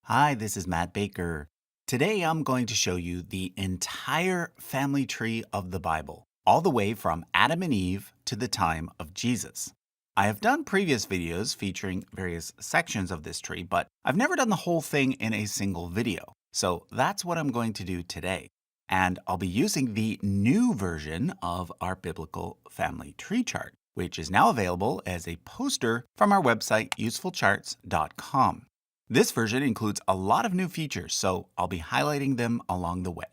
Hi, this is Matt Baker. Today I'm going to show you the entire family tree of the Bible, all the way from Adam and Eve to the time of Jesus. I have done previous videos featuring various sections of this tree, but I've never done the whole thing in a single video. So that's what I'm going to do today. And I'll be using the new version of our biblical family tree chart, which is now available as a poster from our website, usefulcharts.com. This version includes a lot of new features, so I'll be highlighting them along the way.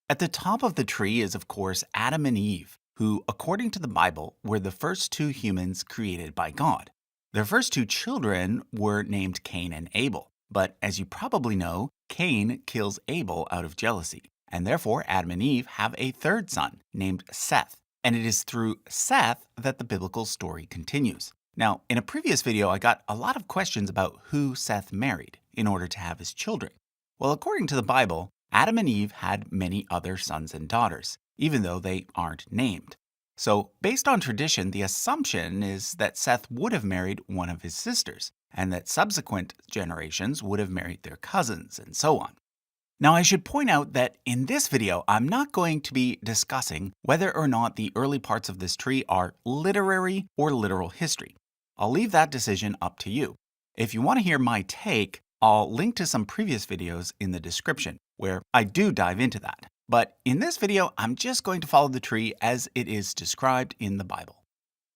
At the top of the tree is, of course, Adam and Eve, who, according to the Bible, were the first two humans created by God. Their first two children were named Cain and Abel. But as you probably know, Cain kills Abel out of jealousy, and therefore Adam and Eve have a third son named Seth. And it is through Seth that the biblical story continues. Now, in a previous video, I got a lot of questions about who Seth married in order to have his children. Well, according to the Bible, Adam and Eve had many other sons and daughters, even though they aren't named. So, based on tradition, the assumption is that Seth would have married one of his sisters, and that subsequent generations would have married their cousins, and so on. Now, I should point out that in this video, I'm not going to be discussing whether or not the early parts of this tree are literary or literal history. I'll leave that decision up to you. If you want to hear my take, I'll link to some previous videos in the description, where I do dive into that. But in this video, I'm just going to follow the tree as it is described in the Bible.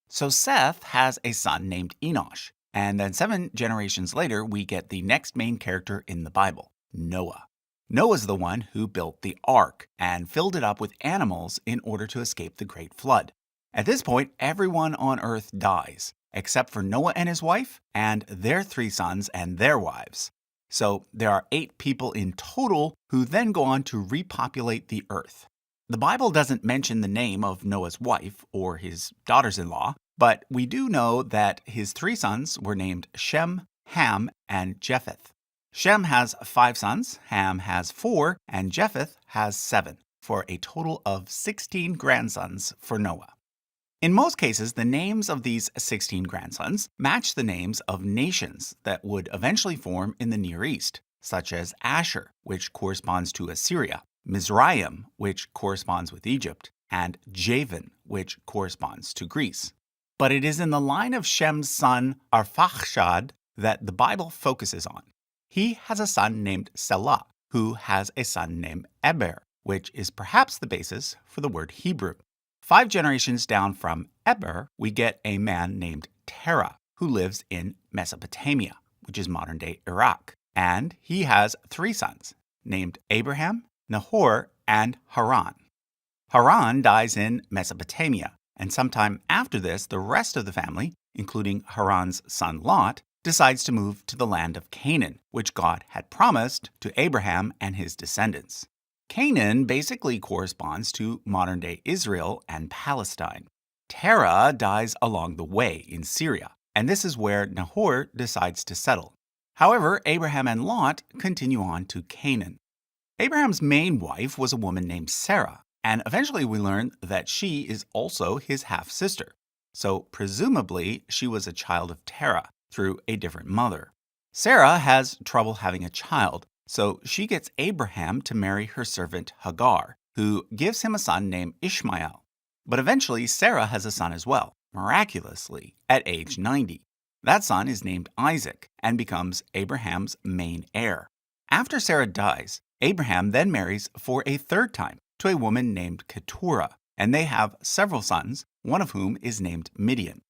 So Seth has a son named Enosh, and then 7 generations later, we get the next main character in the Bible, Noah. Noah's the one who built the ark and filled it up with animals in order to escape the great flood. At this point, everyone on earth dies, except for Noah and his wife, and their 3 sons and their wives. So there are 8 people in total who then go on to repopulate the earth. The Bible doesn't mention the name of Noah's wife or his daughters-in-law, but we do know that his 3 sons were named Shem, Ham, and Japheth. Shem has 5 sons, Ham has 4, and Japheth has 7, for a total of 16 grandsons for Noah. In most cases, the names of these 16 grandsons match the names of nations that would eventually form in the Near East, such as Asher, which corresponds to Assyria, Mizraim, which corresponds with Egypt, and Javan, which corresponds to Greece. But it is in the line of Shem's son Arphaxad that the Bible focuses on. He has a son named Selah, who has a son named Eber, which is perhaps the basis for the word Hebrew. 5 generations down from Eber, we get a man named Terah, who lives in Mesopotamia, which is modern-day Iraq. And he has 3 sons, named Abraham, Nahor, and Haran. Haran dies in Mesopotamia, and sometime after this, the rest of the family, including Haran's son Lot, decides to move to the land of Canaan, which God had promised to Abraham and his descendants. Canaan basically corresponds to modern-day Israel and Palestine. Terah dies along the way in Syria, and this is where Nahor decides to settle. However, Abraham and Lot continue on to Canaan. Abraham's main wife was a woman named Sarah, and eventually we learn that she is also his half-sister. So presumably, she was a child of Terah through a different mother. Sarah has trouble having a child, so she gets Abraham to marry her servant Hagar, who gives him a son named Ishmael. But eventually, Sarah has a son as well, miraculously, at age 90. That son is named Isaac and becomes Abraham's main heir. After Sarah dies, Abraham then marries for a 3rd time to a woman named Keturah, and they have several sons, one of whom is named Midian.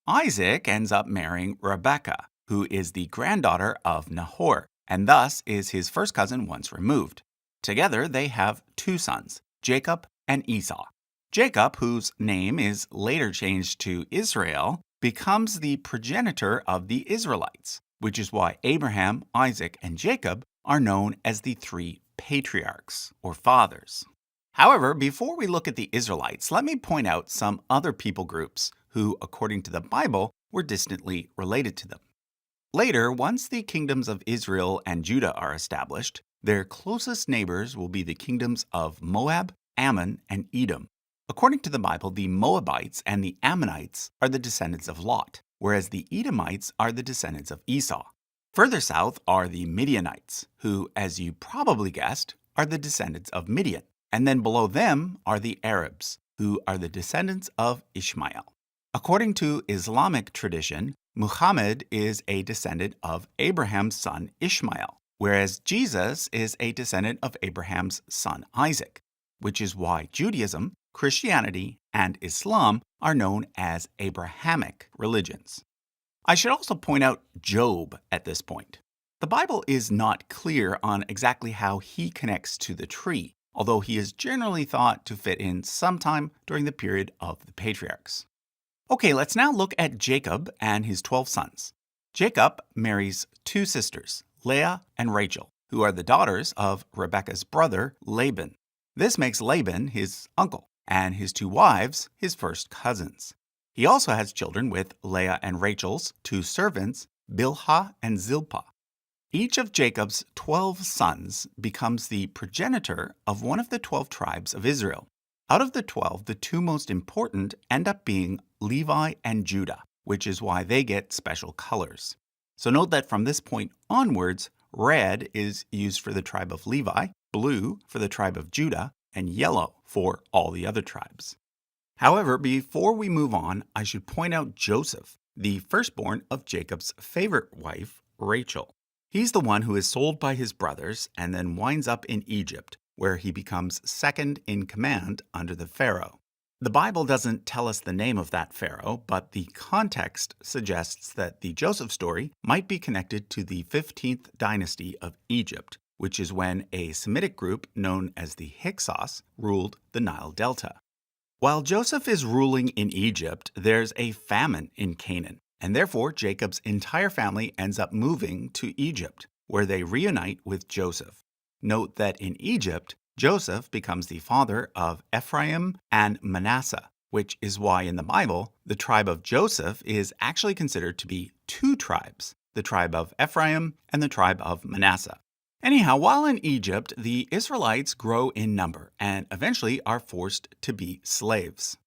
Isaac ends up marrying Rebekah, who is the granddaughter of Nahor, and thus is his first cousin once removed. Together, they have 2 sons, Jacob and Esau. Jacob, whose name is later changed to Israel, becomes the progenitor of the Israelites, which is why Abraham, Isaac, and Jacob are known as the 3 patriarchs, or fathers. However, before we look at the Israelites, let me point out some other people groups who, according to the Bible, were distantly related to them. Later, once the kingdoms of Israel and Judah are established, their closest neighbors will be the kingdoms of Moab, Ammon, and Edom. According to the Bible, the Moabites and the Ammonites are the descendants of Lot, whereas the Edomites are the descendants of Esau. Further south are the Midianites, who, as you probably guessed, are the descendants of Midian. And then below them are the Arabs, who are the descendants of Ishmael. According to Islamic tradition, Muhammad is a descendant of Abraham's son Ishmael, whereas Jesus is a descendant of Abraham's son Isaac, which is why Judaism, Christianity, and Islam are known as Abrahamic religions. I should also point out Job at this point. The Bible is not clear on exactly how he connects to the tree, although he is generally thought to fit in sometime during the period of the patriarchs. Okay, let's now look at Jacob and his 12 sons. Jacob marries two sisters, Leah and Rachel, who are the daughters of Rebekah's brother, Laban. This makes Laban his uncle, and his two wives his first cousins. He also has children with Leah and Rachel's two servants, Bilhah and Zilpah. Each of Jacob's 12 sons becomes the progenitor of one of the 12 tribes of Israel. Out of the 12, the two most important end up being Levi and Judah, which is why they get special colors. So note that from this point onwards, red is used for the tribe of Levi, blue for the tribe of Judah, and yellow for all the other tribes. However, before we move on, I should point out Joseph, the firstborn of Jacob's favorite wife, Rachel. He's the one who is sold by his brothers and then winds up in Egypt, where he becomes second in command under the Pharaoh. The Bible doesn't tell us the name of that Pharaoh, but the context suggests that the Joseph story might be connected to the 15th dynasty of Egypt, which is when a Semitic group known as the Hyksos ruled the Nile Delta. While Joseph is ruling in Egypt, there's a famine in Canaan, and therefore Jacob's entire family ends up moving to Egypt, where they reunite with Joseph. Note that in Egypt, Joseph becomes the father of Ephraim and Manasseh, which is why in the Bible, the tribe of Joseph is actually considered to be two tribes, the tribe of Ephraim and the tribe of Manasseh. Anyhow, while in Egypt, the Israelites grow in number and eventually are forced to be slaves.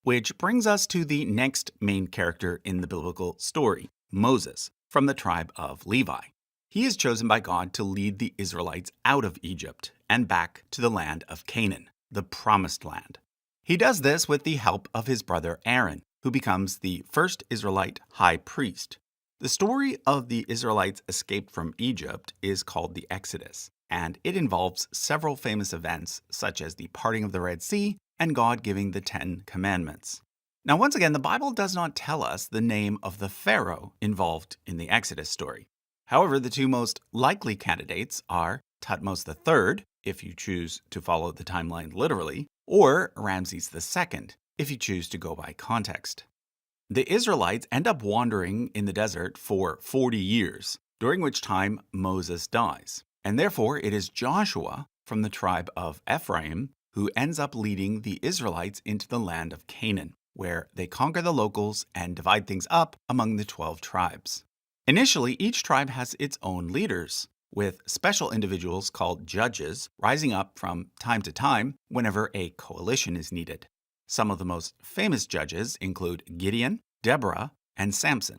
Which brings us to the next main character in the biblical story, Moses, from the tribe of Levi. He is chosen by God to lead the Israelites out of Egypt and back to the land of Canaan, the Promised Land. He does this with the help of his brother Aaron, who becomes the first Israelite high priest. The story of the Israelites' escape from Egypt is called the Exodus, and it involves several famous events such as the parting of the Red Sea and God giving the 10 Commandments. Now, once again, the Bible does not tell us the name of the Pharaoh involved in the Exodus story. However, the two most likely candidates are Thutmose III, if you choose to follow the timeline literally, or Ramses II, if you choose to go by context. The Israelites end up wandering in the desert for 40 years, during which time Moses dies. And therefore, it is Joshua from the tribe of Ephraim who ends up leading the Israelites into the land of Canaan, where they conquer the locals and divide things up among the 12 tribes. Initially, each tribe has its own leaders, with special individuals called judges rising up from time to time whenever a coalition is needed. Some of the most famous judges include Gideon, Deborah, and Samson.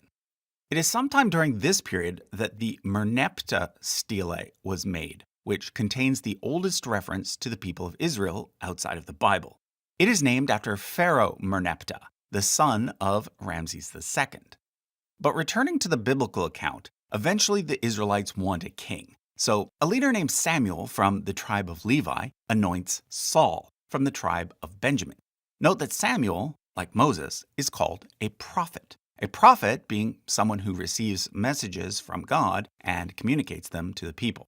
It is sometime during this period that the Merneptah stele was made, which contains the oldest reference to the people of Israel outside of the Bible. It is named after Pharaoh Merneptah, the son of Ramses II. But returning to the biblical account, eventually the Israelites want a king. So a leader named Samuel from the tribe of Levi anoints Saul from the tribe of Benjamin. Note that Samuel, like Moses, is called a prophet. A prophet being someone who receives messages from God and communicates them to the people.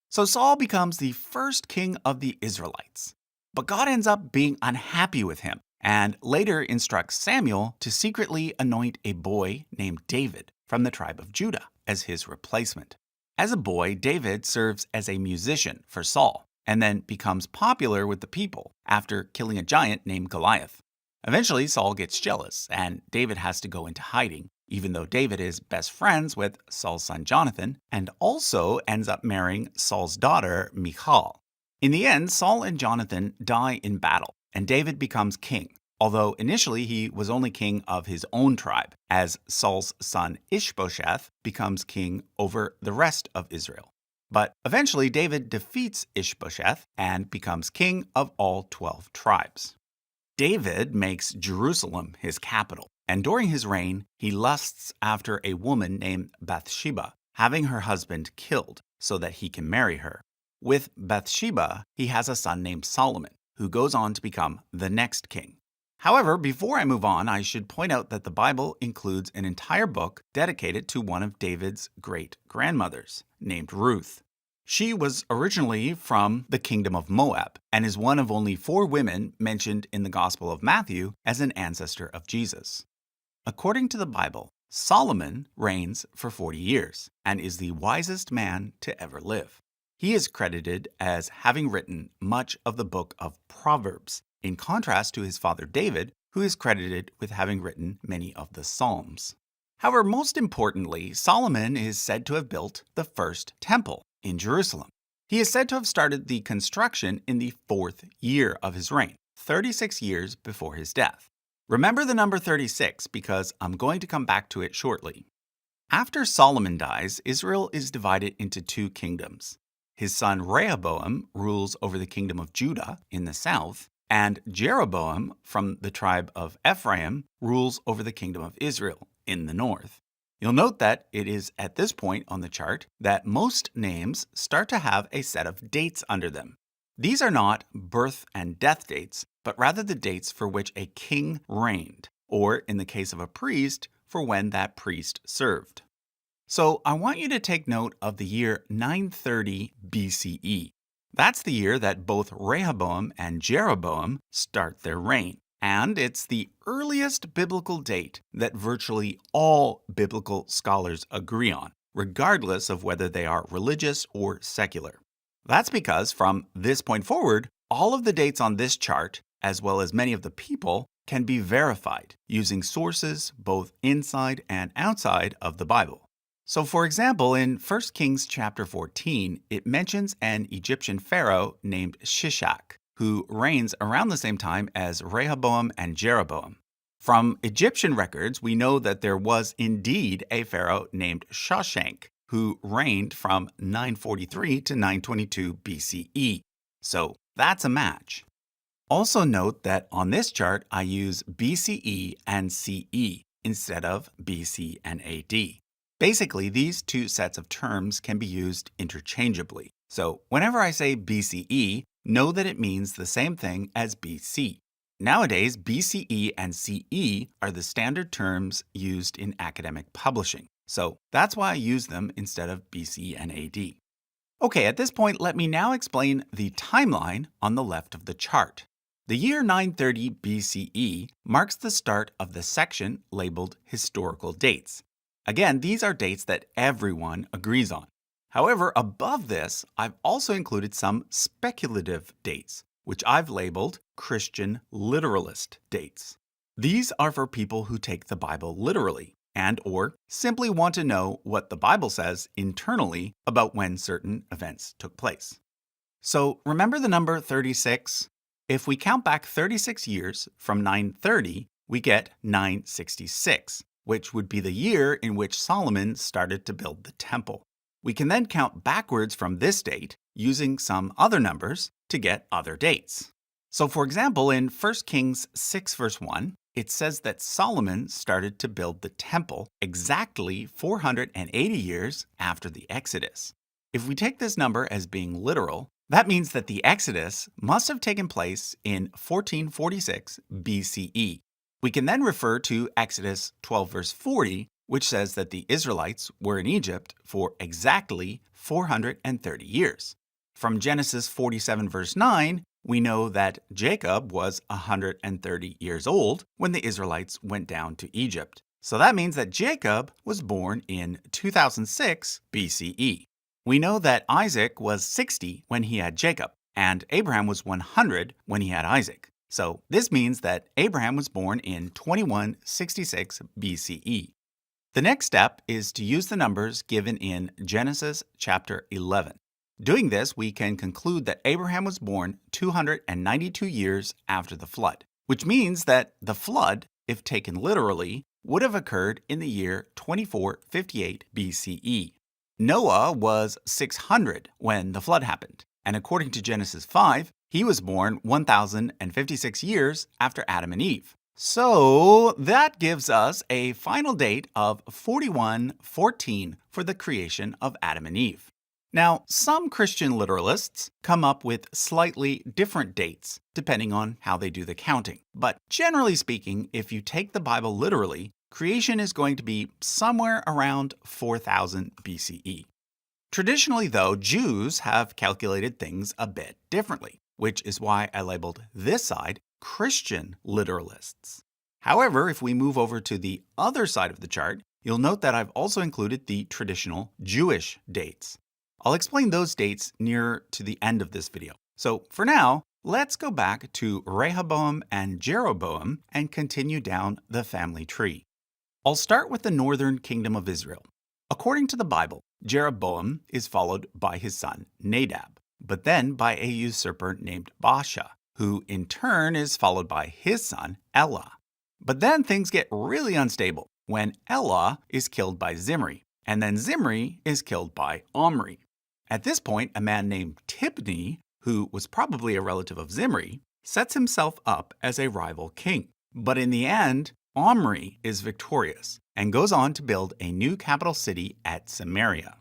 So Saul becomes the first king of the Israelites. But God ends up being unhappy with him and later instructs Samuel to secretly anoint a boy named David from the tribe of Judah as his replacement. As a boy, David serves as a musician for Saul and then becomes popular with the people after killing a giant named Goliath. Eventually, Saul gets jealous and David has to go into hiding, even though David is best friends with Saul's son Jonathan and also ends up marrying Saul's daughter Michal. In the end, Saul and Jonathan die in battle, and David becomes king, although initially he was only king of his own tribe, as Saul's son Ishbosheth becomes king over the rest of Israel. But eventually David defeats Ishbosheth and becomes king of all 12 tribes. David makes Jerusalem his capital, and during his reign, he lusts after a woman named Bathsheba, having her husband killed so that he can marry her. With Bathsheba, he has a son named Solomon, who goes on to become the next king. However, before I move on, I should point out that the Bible includes an entire book dedicated to one of David's great-grandmothers, named Ruth. She was originally from the kingdom of Moab and is one of only 4 women mentioned in the Gospel of Matthew as an ancestor of Jesus. According to the Bible, Solomon reigns for 40 years and is the wisest man to ever live. He is credited as having written much of the book of Proverbs, in contrast to his father David, who is credited with having written many of the Psalms. However, most importantly, Solomon is said to have built the first temple in Jerusalem. He is said to have started the construction in the 4th year of his reign, 36 years before his death. Remember the number 36 because I'm going to come back to it shortly. After Solomon dies, Israel is divided into 2 kingdoms. His son Rehoboam rules over the kingdom of Judah in the south, and Jeroboam from the tribe of Ephraim rules over the kingdom of Israel in the north. You'll note that it is at this point on the chart that most names start to have a set of dates under them. These are not birth and death dates, but rather the dates for which a king reigned, or in the case of a priest, for when that priest served. So I want you to take note of the year 930 BCE. That's the year that both Rehoboam and Jeroboam start their reign. And it's the earliest biblical date that virtually all biblical scholars agree on, regardless of whether they are religious or secular. That's because from this point forward, all of the dates on this chart, as well as many of the people, can be verified using sources both inside and outside of the Bible. So for example, in 1 Kings chapter 14, it mentions an Egyptian pharaoh named Shishak, who reigns around the same time as Rehoboam and Jeroboam. From Egyptian records, we know that there was indeed a pharaoh named Shoshank, who reigned from 943 to 922 BCE. So that's a match. Also note that on this chart, I use BCE and CE instead of BC and AD. Basically, these 2 sets of terms can be used interchangeably. So whenever I say BCE, know that it means the same thing as BC. Nowadays, BCE and CE are the standard terms used in academic publishing. So that's why I use them instead of BC and AD. Okay, at this point, let me now explain the timeline on the left of the chart. The year 930 BCE marks the start of the section labeled Historical Dates. Again, these are dates that everyone agrees on. However, above this, I've also included some speculative dates, which I've labeled Christian literalist dates. These are for people who take the Bible literally and/or simply want to know what the Bible says internally about when certain events took place. So remember the number 36? If we count back 36 years from 930, we get 966, which would be the year in which Solomon started to build the temple. We can then count backwards from this date using some other numbers to get other dates. So for example, in 1 Kings 6 verse 1, it says that Solomon started to build the temple exactly 480 years after the Exodus. If we take this number as being literal, that means that the Exodus must have taken place in 1446 BCE. We can then refer to Exodus 12 verse 40, which says that the Israelites were in Egypt for exactly 430 years. From Genesis 47 verse 9, we know that Jacob was 130 years old when the Israelites went down to Egypt. So that means that Jacob was born in 2006 BCE. We know that Isaac was 60 when he had Jacob, and Abraham was 100 when he had Isaac. So this means that Abraham was born in 2166 BCE. The next step is to use the numbers given in Genesis chapter 11. Doing this, we can conclude that Abraham was born 292 years after the flood, which means that the flood, if taken literally, would have occurred in the year 2458 BCE. Noah was 600 when the flood happened, and according to Genesis 5, he was born 1056 years after Adam and Eve. So that gives us a final date of 4114 for the creation of Adam and Eve. Now, some Christian literalists come up with slightly different dates, depending on how they do the counting. But generally speaking, if you take the Bible literally, creation is going to be somewhere around 4000 BCE. Traditionally, though, Jews have calculated things a bit differently, which is why I labeled this side Christian literalists. However, if we move over to the other side of the chart, you'll note that I've also included the traditional Jewish dates. I'll explain those dates near to the end of this video. So for now, let's go back to Rehoboam and Jeroboam and continue down the family tree. I'll start with the northern kingdom of Israel. According to the Bible, Jeroboam is followed by his son Nadab, but then by a usurper named Baasha, who in turn is followed by his son Elah. But then things get really unstable when Elah is killed by Zimri, and then Zimri is killed by Omri. At this point, a man named Tibni, who was probably a relative of Zimri, sets himself up as a rival king. But in the end, Omri is victorious and goes on to build a new capital city at Samaria.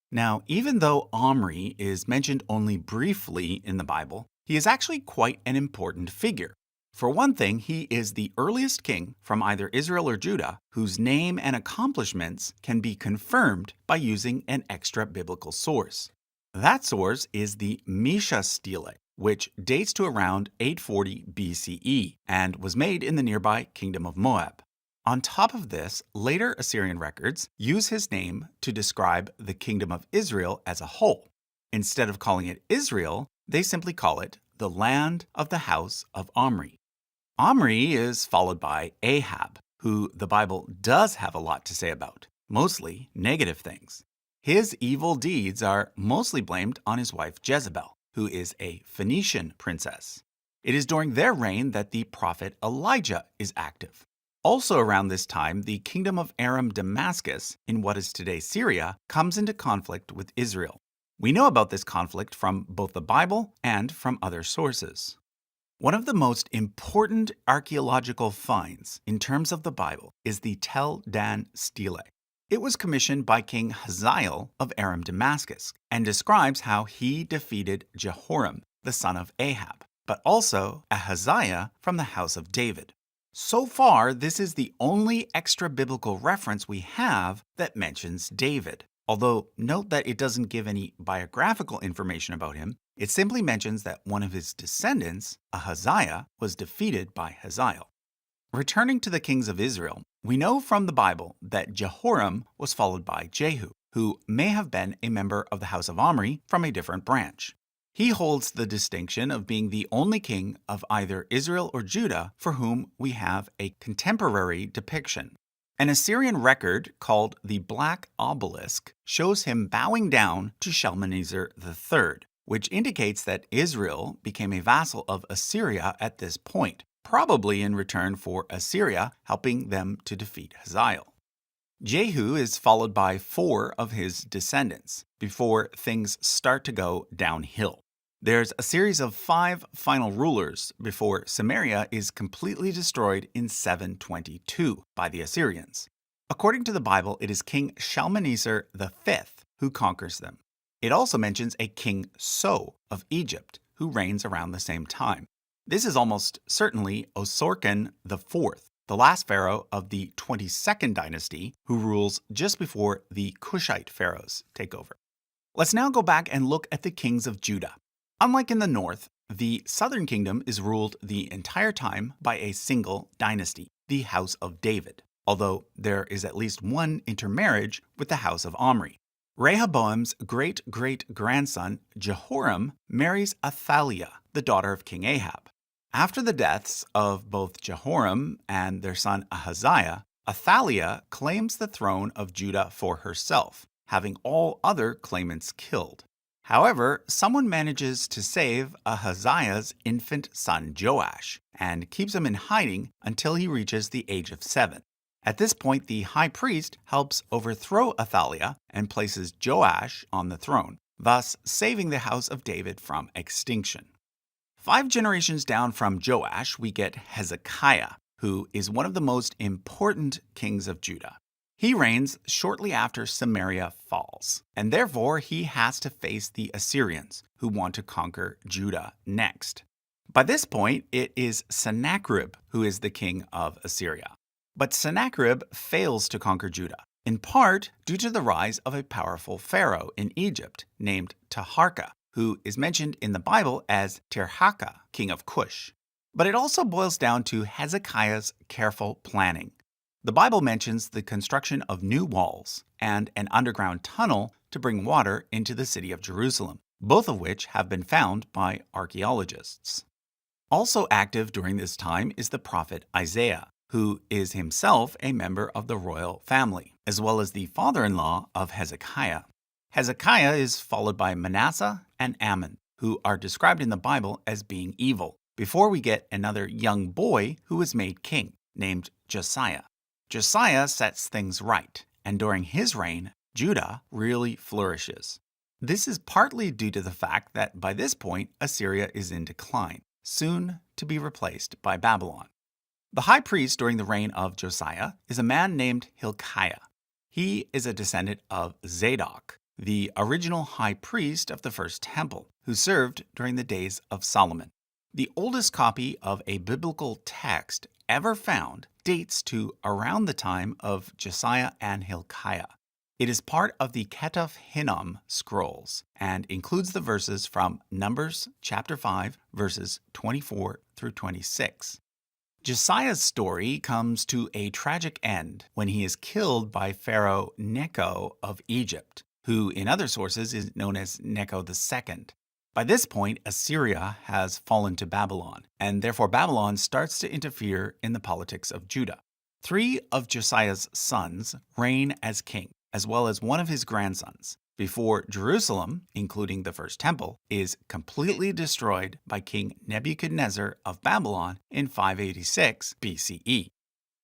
Now, even though Omri is mentioned only briefly in the Bible, he is actually quite an important figure. For one thing, he is the earliest king from either Israel or Judah whose name and accomplishments can be confirmed by using an extra biblical source. That source is the Mesha stele, which dates to around 840 BCE and was made in the nearby kingdom of Moab. On top of this, later Assyrian records use his name to describe the kingdom of Israel as a whole. Instead of calling it Israel, they simply call it the land of the house of Omri. Omri is followed by Ahab, who the Bible does have a lot to say about, mostly negative things. His evil deeds are mostly blamed on his wife Jezebel, who is a Phoenician princess. It is during their reign that the prophet Elijah is active. Also around this time, the kingdom of Aram Damascus, in what is today Syria, comes into conflict with Israel. We know about this conflict from both the Bible and from other sources. One of the most important archaeological finds in terms of the Bible is the Tel Dan stele. It was commissioned by King Hazael of Aram Damascus and describes how he defeated Jehoram, the son of Ahab, but also Ahaziah from the house of David. So far, this is the only extra biblical reference we have that mentions David. Although, note that it doesn't give any biographical information about him, it simply mentions that one of his descendants, Ahaziah, was defeated by Hazael. Returning to the kings of Israel, we know from the Bible that Jehoram was followed by Jehu, who may have been a member of the house of Omri from a different branch. He holds the distinction of being the only king of either Israel or Judah for whom we have a contemporary depiction. An Assyrian record called the Black Obelisk shows him bowing down to Shalmaneser III, which indicates that Israel became a vassal of Assyria at this point, probably in return for Assyria helping them to defeat Hazael. Jehu is followed by 4 of his descendants before things start to go downhill. There's a series of 5 final rulers before Samaria is completely destroyed in 722 by the Assyrians. According to the Bible, it is King Shalmaneser V who conquers them. It also mentions a King So of Egypt, who reigns around the same time. This is almost certainly Osorkon IV, the last pharaoh of the 22nd dynasty, who rules just before the Cushite pharaohs take over. Let's now go back and look at the kings of Judah. Unlike in the north, the southern kingdom is ruled the entire time by a single dynasty, the House of David, although there is at least one intermarriage with the House of Omri. Rehoboam's great-great-grandson, Jehoram, marries Athaliah, the daughter of King Ahab. After the deaths of both Jehoram and their son Ahaziah, Athaliah claims the throne of Judah for herself, having all other claimants killed. However, someone manages to save Ahaziah's infant son Joash and keeps him in hiding until he reaches the age of 7. At this point, the high priest helps overthrow Athaliah and places Joash on the throne, thus saving the house of David from extinction. 5 generations down from Joash, we get Hezekiah, who is one of the most important kings of Judah. He reigns shortly after Samaria falls, and therefore he has to face the Assyrians, who want to conquer Judah next. By this point, it is Sennacherib who is the king of Assyria. But Sennacherib fails to conquer Judah, in part due to the rise of a powerful pharaoh in Egypt named Taharka, who is mentioned in the Bible as Tirhaka, king of Cush. But it also boils down to Hezekiah's careful planning. The Bible mentions the construction of new walls and an underground tunnel to bring water into the city of Jerusalem, both of which have been found by archaeologists. Also active during this time is the prophet Isaiah, who is himself a member of the royal family, as well as the father-in-law of Hezekiah. Hezekiah is followed by Manasseh and Ammon, who are described in the Bible as being evil, before we get another young boy who is made king, named Josiah. Josiah sets things right, and during his reign, Judah really flourishes. This is partly due to the fact that by this point, Assyria is in decline, soon to be replaced by Babylon. The high priest during the reign of Josiah is a man named Hilkiah. He is a descendant of Zadok, the original high priest of the first temple, who served during the days of Solomon. The oldest copy of a biblical text ever found dates to around the time of Josiah and Hilkiah. It is part of the Ketuvim Hinnom scrolls and includes the verses from Numbers chapter 5, verses 24 through 26. Josiah's story comes to a tragic end when he is killed by Pharaoh Necho of Egypt, who in other sources is known as Necho II. By this point, Assyria has fallen to Babylon, and therefore Babylon starts to interfere in the politics of Judah. 3 of Josiah's sons reign as king, as well as one of his grandsons, before Jerusalem, including the first temple, is completely destroyed by King Nebuchadnezzar of Babylon in 586 BCE.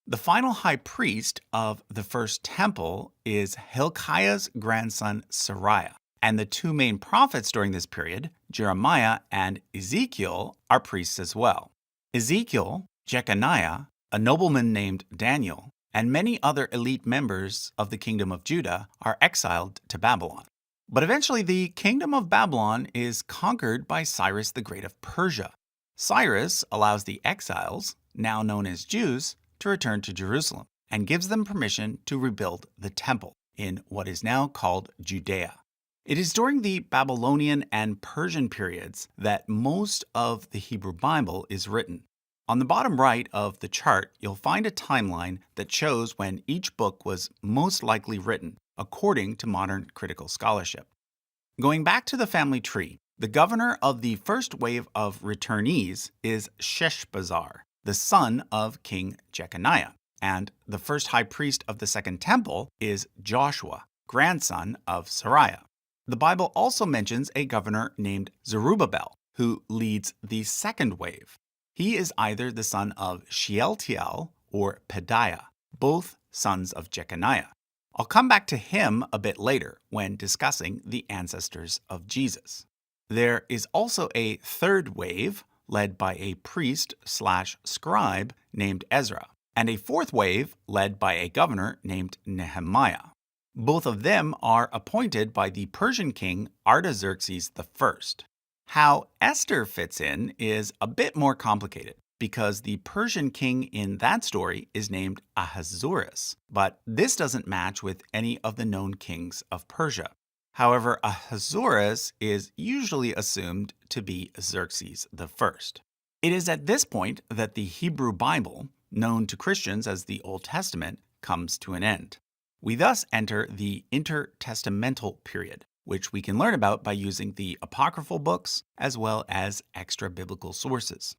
The final high priest of the first temple is Hilkiah's grandson Sariah, and the 2 main prophets during this period, Jeremiah and Ezekiel, are priests as well. Ezekiel, Jeconiah, a nobleman named Daniel, and many other elite members of the kingdom of Judah are exiled to Babylon. But eventually the kingdom of Babylon is conquered by Cyrus the Great of Persia. Cyrus allows the exiles, now known as Jews, to return to Jerusalem and gives them permission to rebuild the temple in what is now called Judea. It is during the Babylonian and Persian periods that most of the Hebrew Bible is written. On the bottom right of the chart, you'll find a timeline that shows when each book was most likely written, according to modern critical scholarship. Going back to the family tree, the governor of the first wave of returnees is Sheshbazzar, the son of King Jeconiah, and the first high priest of the second temple is Joshua, grandson of Sariah. The Bible also mentions a governor named Zerubbabel, who leads the second wave. He is either the son of Shealtiel or Pedaiah, both sons of Jeconiah. I'll come back to him a bit later when discussing the ancestors of Jesus. There is also a third wave led by a priest/scribe named Ezra, and a fourth wave led by a governor named Nehemiah. Both of them are appointed by the Persian king Artaxerxes I. How Esther fits in is a bit more complicated because the Persian king in that story is named Ahasuerus, but this doesn't match with any of the known kings of Persia. However, Ahasuerus is usually assumed to be Xerxes I. It is at this point that the Hebrew Bible, known to Christians as the Old Testament, comes to an end. We thus enter the intertestamental period, which we can learn about by using the apocryphal books as well as extra biblical sources.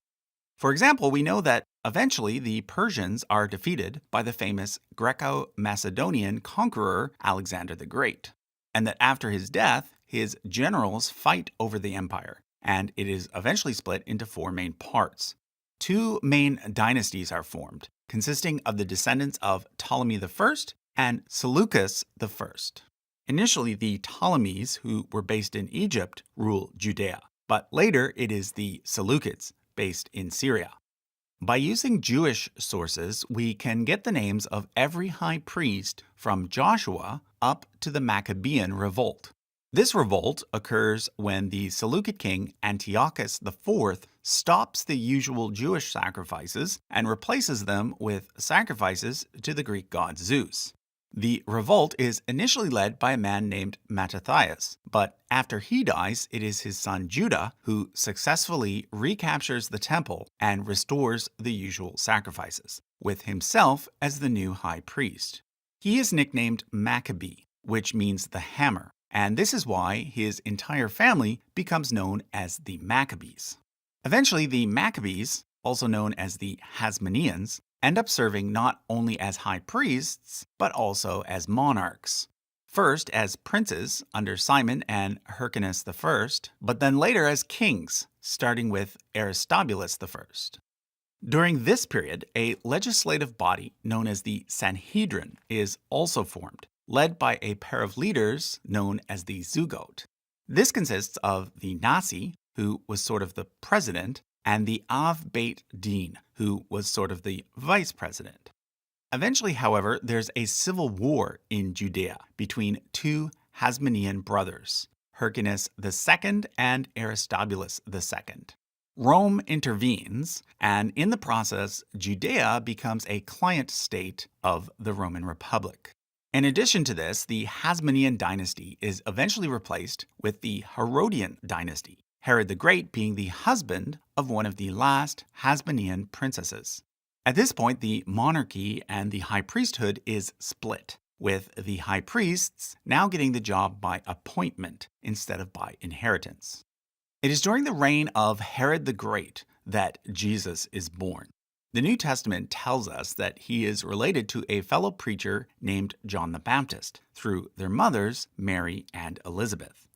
For example, we know that Eventually, the Persians are defeated by the famous Greco-Macedonian conqueror Alexander the Great, and that after his death, his generals fight over the empire, and it is eventually split into four main parts. Two main dynasties are formed, consisting of the descendants of Ptolemy I and Seleucus I. Initially, the Ptolemies, who were based in Egypt, rule Judea, but later it is the Seleucids, based in Syria. By using Jewish sources, we can get the names of every high priest from Joshua up to the Maccabean revolt. This revolt occurs when the Seleucid king Antiochus IV stops the usual Jewish sacrifices and replaces them with sacrifices to the Greek god Zeus. The revolt is initially led by a man named Mattathias, but after he dies, it is his son Judah who successfully recaptures the temple and restores the usual sacrifices, with himself as the new high priest. He is nicknamed Maccabee, which means the hammer, and this is why his entire family becomes known as the Maccabees. Eventually, the Maccabees, also known as the Hasmoneans, end up serving not only as high priests, but also as monarchs. First as princes under Simon and Hyrcanus I, but then later as kings, starting with Aristobulus I. During this period, a legislative body known as the Sanhedrin is also formed, led by a pair of leaders known as the Zugot. This consists of the Nasi, who was sort of the president, and the Av Beit Din, who was sort of the vice president. Eventually, however, there's a civil war in Judea between two Hasmonean brothers, Hyrcanus II and Aristobulus II. Rome intervenes, and in the process, Judea becomes a client state of the Roman Republic. In addition to this, the Hasmonean dynasty is eventually replaced with the Herodian dynasty, Herod the Great being the husband of one of the last Hasmonean princesses. At this point, the monarchy and the high priesthood is split, with the high priests now getting the job by appointment instead of by inheritance. It is during the reign of Herod the Great that Jesus is born. The New Testament tells us that he is related to a fellow preacher named John the Baptist through their mothers, Mary and Elizabeth.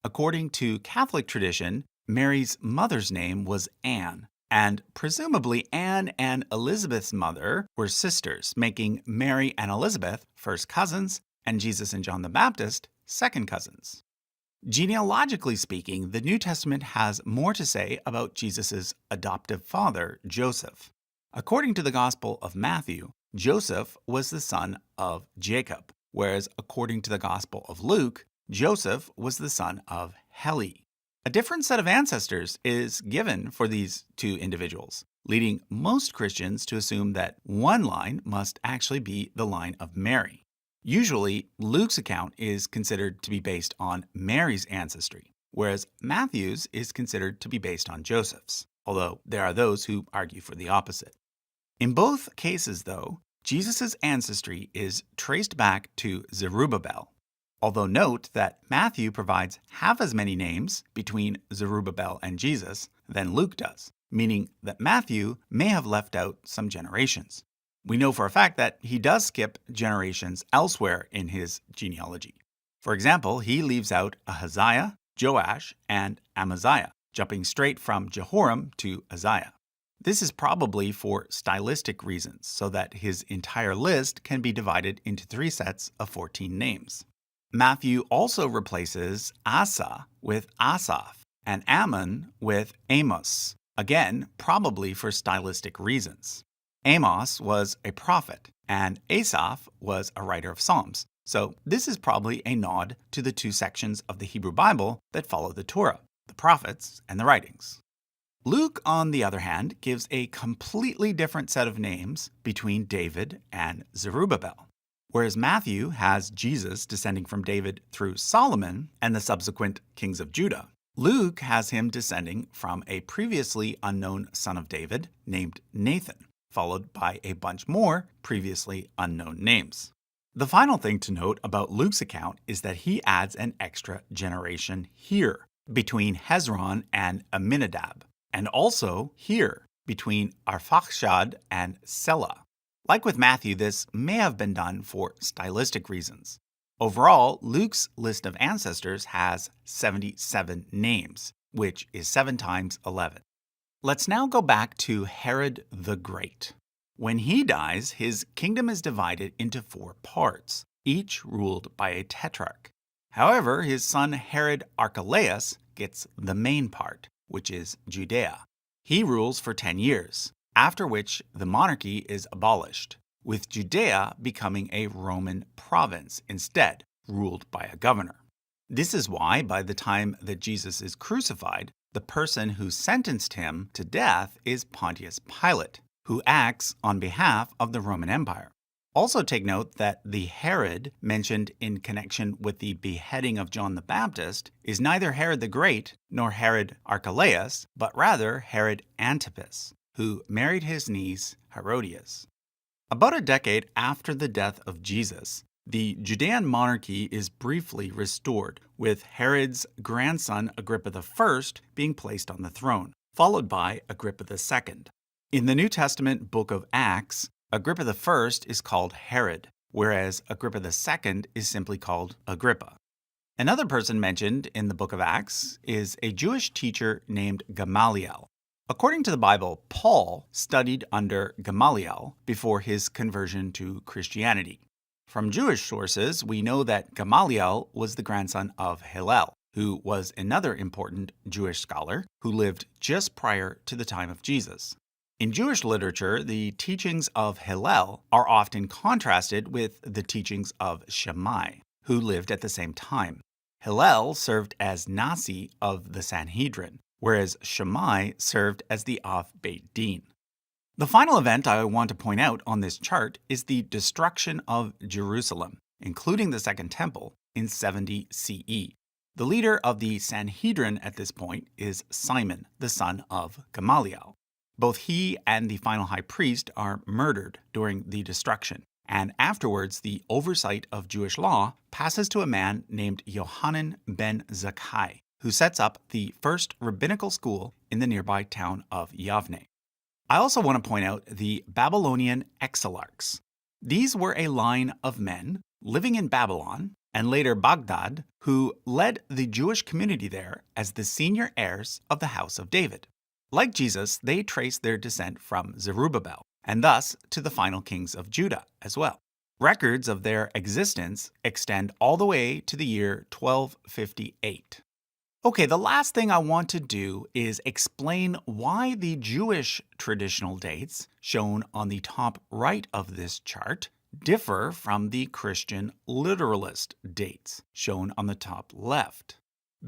According to Catholic tradition, Mary's mother's name was Anne, and presumably Anne and Elizabeth's mother were sisters, making Mary and Elizabeth first cousins and Jesus and John the Baptist second cousins. Genealogically speaking, the New Testament has more to say about Jesus' adoptive father, Joseph. According to the Gospel of Matthew, Joseph was the son of Jacob, whereas according to the Gospel of Luke, Joseph was the son of Heli. A different set of ancestors is given for these two individuals, leading most Christians to assume that one line must actually be the line of Mary. Usually, Luke's account is considered to be based on Mary's ancestry, whereas Matthew's is considered to be based on Joseph's, although there are those who argue for the opposite. In both cases, though, Jesus' ancestry is traced back to Zerubbabel, although note that Matthew provides half as many names between Zerubbabel and Jesus than Luke does, meaning that Matthew may have left out some generations. We know for a fact that he does skip generations elsewhere in his genealogy. For example, he leaves out Ahaziah, Joash, and Amaziah, jumping straight from Jehoram to Uzziah. This is probably for stylistic reasons, so that his entire list can be divided into 3 sets of 14 names. Matthew also replaces Asa with Asaph and Ammon with Amos, again, probably for stylistic reasons. Amos was a prophet, and Asaph was a writer of Psalms, so this is probably a nod to the 2 sections of the Hebrew Bible that follow the Torah, the prophets and the writings. Luke, on the other hand, gives a completely different set of names between David and Zerubbabel. Whereas Matthew has Jesus descending from David through Solomon and the subsequent kings of Judah, Luke has him descending from a previously unknown son of David named Nathan, followed by a bunch more previously unknown names. The final thing to note about Luke's account is that he adds an extra generation here between Hezron and Amminadab, and also here between Arphaxad and Selah. Like with Matthew, this may have been done for stylistic reasons. Overall, Luke's list of ancestors has 77 names, which is 7 times 11. Let's now go back to Herod the Great. When he dies, his kingdom is divided into 4 parts, each ruled by a tetrarch. However, his son Herod Archelaus gets the main part, which is Judea. He rules for 10 years, after which the monarchy is abolished, with Judea becoming a Roman province instead, ruled by a governor. This is why, by the time that Jesus is crucified, the person who sentenced him to death is Pontius Pilate, who acts on behalf of the Roman Empire. Also take note that the Herod mentioned in connection with the beheading of John the Baptist is neither Herod the Great nor Herod Archelaus, but rather Herod Antipas, who married his niece Herodias. About a decade after the death of Jesus, the Judean monarchy is briefly restored, with Herod's grandson Agrippa I being placed on the throne, followed by Agrippa II. In the New Testament book of Acts, Agrippa I is called Herod, whereas Agrippa II is simply called Agrippa. Another person mentioned in the book of Acts is a Jewish teacher named Gamaliel. According to the Bible, Paul studied under Gamaliel before his conversion to Christianity. From Jewish sources, we know that Gamaliel was the grandson of Hillel, who was another important Jewish scholar who lived just prior to the time of Jesus. In Jewish literature, the teachings of Hillel are often contrasted with the teachings of Shammai, who lived at the same time. Hillel served as Nasi of the Sanhedrin, whereas Shammai served as the Av Beit Din. The final event I want to point out on this chart is the destruction of Jerusalem, including the Second Temple, in 70 CE. The leader of the Sanhedrin at this point is Simon, the son of Gamaliel. Both he and the final high priest are murdered during the destruction, and afterwards the oversight of Jewish law passes to a man named Yohanan ben Zakkai, who sets up the first rabbinical school in the nearby town of Yavne. I also want to point out the Babylonian exilarchs. These were a line of men living in Babylon and later Baghdad who led the Jewish community there as the senior heirs of the house of David. Like Jesus, they trace their descent from Zerubbabel, and thus to the final kings of Judah as well. Records of their existence extend all the way to the year 1258. Okay, the last thing I want to do is explain why the Jewish traditional dates, shown on the top right of this chart, differ from the Christian literalist dates, shown on the top left.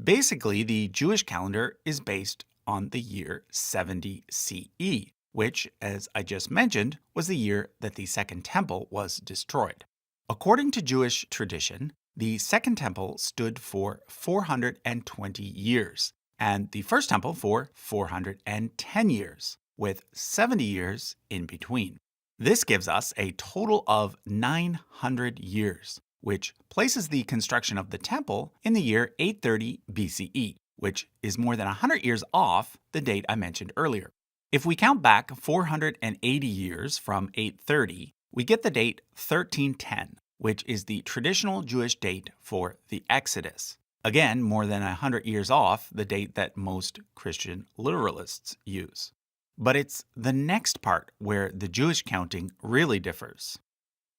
Basically, the Jewish calendar is based on the year 70 CE, which, as I just mentioned, was the year that the Second Temple was destroyed. According to Jewish tradition, the Second Temple stood for 420 years, and the First Temple for 410 years, with 70 years in between. This gives us a total of 900 years, which places the construction of the temple in the year 830 BCE, which is more than 100 years off the date I mentioned earlier. If we count back 480 years from 830, we get the date 1310, which is the traditional Jewish date for the Exodus. Again, more than 100 years off the date that most Christian literalists use. But it's the next part where the Jewish counting really differs.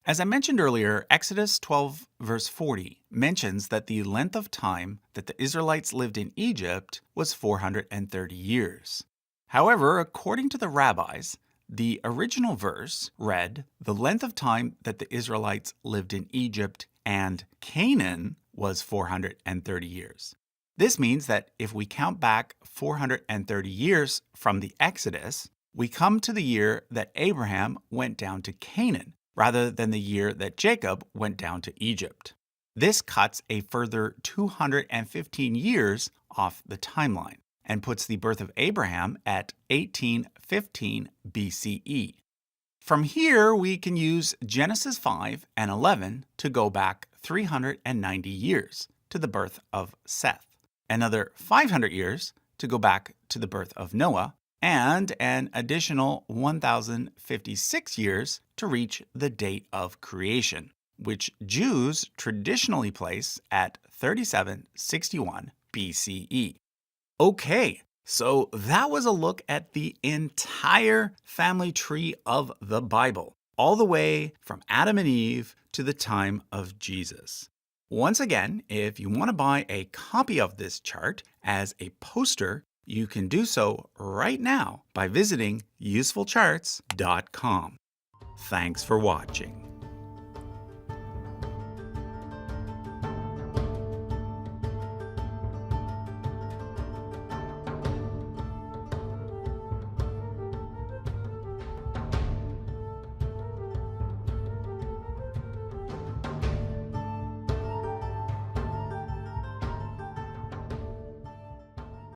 As I mentioned earlier, Exodus 12 verse 40 mentions that the length of time that the Israelites lived in Egypt was 430 years. However, according to the rabbis, the original verse read, "The length of time that the Israelites lived in Egypt and Canaan was 430 years." This means that if we count back 430 years from the Exodus, we come to the year that Abraham went down to Canaan, rather than the year that Jacob went down to Egypt. This cuts a further 215 years off the timeline and puts the birth of Abraham at 1815 BCE. From here, we can use Genesis 5 and 11 to go back 390 years to the birth of Seth, another 500 years to go back to the birth of Noah, and an additional 1,056 years to reach the date of creation, which Jews traditionally place at 3761 BCE. Okay, so that was a look at the entire family tree of the Bible, all the way from Adam and Eve to the time of Jesus. Once again, if you want to buy a copy of this chart as a poster, you can do so right now by visiting usefulcharts.com. Thanks for watching.